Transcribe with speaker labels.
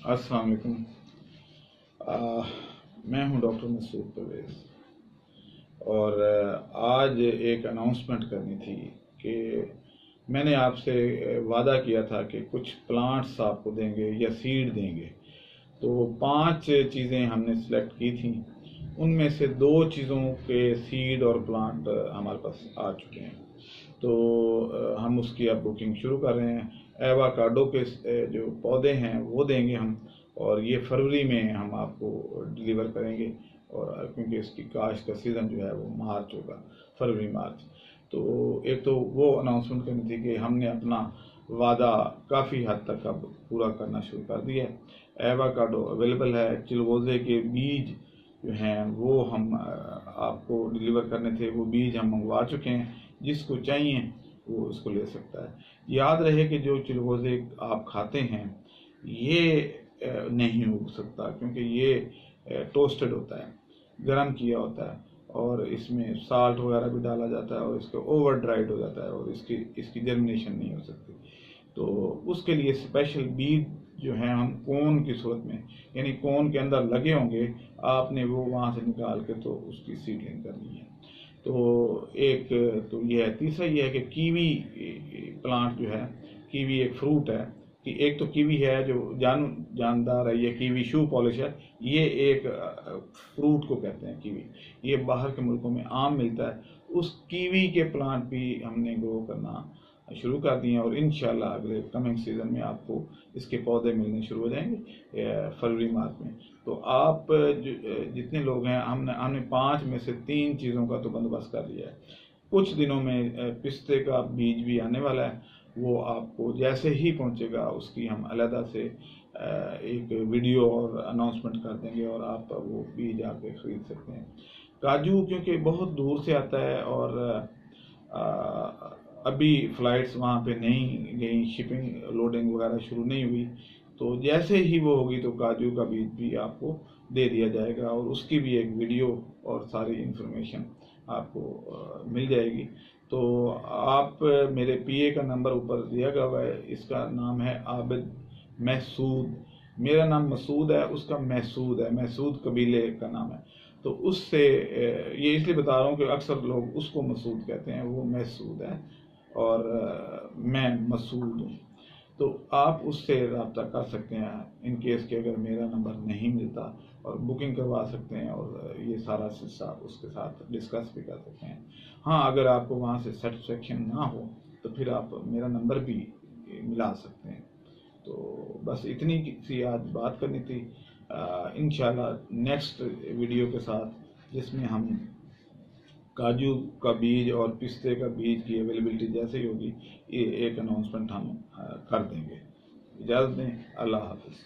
Speaker 1: अस्सलाम वालेकुम। मैं हूं डॉक्टर मसूद परवेज़ और आज एक अनाउंसमेंट करनी थी कि मैंने आपसे वादा किया था कि कुछ प्लांट्स आपको देंगे या सीड देंगे। तो 5 चीज़ें हमने सेलेक्ट की थी, उनमें से 2 चीज़ों के सीड और प्लांट हमारे पास आ चुके हैं। तो हम उसकी अब बुकिंग शुरू कर रहे हैं। एवाकाडो के जो पौधे हैं वो देंगे हम, और ये फरवरी में हम आपको डिलीवर करेंगे। और क्योंकि इसकी काश्त का सीज़न जो है वो मार्च होगा, फरवरी मार्च। तो एक तो वो अनाउंसमेंट करनी थी कि हमने अपना वादा काफ़ी हद तक अब पूरा करना शुरू कर दिया है। एवाकाडो अवेलेबल है। चिलगोज़े के बीज जो हैं वो हम आपको डिलीवर करने थे, वो बीज हम मंगवा चुके हैं। जिसको चाहिए वो इसको ले सकता है। याद रहे कि जो चिलगोज़े आप खाते हैं ये नहीं उग सकता, क्योंकि ये टोस्टेड होता है, गरम किया होता है, और इसमें साल्ट वगैरह भी डाला जाता है, और इसका ओवर ड्राइड हो जाता है, और इसकी जर्मिनेशन नहीं हो सकती। तो उसके लिए स्पेशल बीज जो है हम कोन की सूरत में, यानी कोन के अंदर लगे होंगे, आपने वो वहाँ से निकाल के तो उसकी सीडलिंग करनी है। तो एक तो ये है। तीसरा ये है कि कीवी प्लांट जो है, कीवी एक फ्रूट है कि एक तो कीवी है जो जानदार है, ये कीवी शू पॉलिश है। ये एक फ्रूट को कहते हैं कीवी। ये बाहर के मुल्कों में आम मिलता है। उस कीवी के प्लांट भी हमने ग्रो करना शुरू कर दिए हैं, और इंशाल्लाह अगले कमिंग सीज़न में आपको इसके पौधे मिलने शुरू हो जाएंगे फरवरी मार्च में। तो आप जितने लोग हैं, हमने 5 में से 3 चीज़ों का तो बंदोबस्त कर लिया है। कुछ दिनों में पिस्ते का बीज भी आने वाला है। वो आपको जैसे ही पहुंचेगा उसकी हम अलहदा से एक वीडियो और अनाउंसमेंट कर देंगे, और आप वो बीज आके ख़रीद सकते हैं। काजू क्योंकि बहुत दूर से आता है, और अभी फ़्लाइट्स वहाँ पे नहीं गई, शिपिंग लोडिंग वगैरह शुरू नहीं हुई। तो जैसे ही वो होगी तो काजू का बीज भी आपको दे दिया जाएगा, और उसकी भी एक वीडियो और सारी इन्फॉर्मेशन आपको मिल जाएगी। तो आप मेरे पीए का नंबर ऊपर दिया गया हुआ है, इसका नाम है आबिद महसूद। मेरा नाम मसूद है, उसका महसूद है, महसूद कबीले का नाम है। तो उससे ये इसलिए बता रहा हूँ कि अक्सर लोग उसको मसूद कहते हैं, वो महसूद है, और मैं मसूद हूँ। तो आप उससे रब्ता कर सकते हैं इन केस के अगर मेरा नंबर नहीं मिलता, और बुकिंग करवा सकते हैं, और ये सारा सिलसिला उसके साथ डिस्कस भी कर सकते हैं। हाँ, अगर आपको वहाँ से सेटिस्फेक्शन ना हो तो फिर आप मेरा नंबर भी मिला सकते हैं। तो बस इतनी सी आज बात करनी थी। इंशाल्लाह नेक्स्ट वीडियो के साथ, जिसमें हम काजू का बीज और पिस्ते का बीज की अवेलेबिलिटी जैसे ही होगी, ये एक अनाउंसमेंट हम कर देंगे। इजाज़त दें। अल्लाह हाफ़िज़।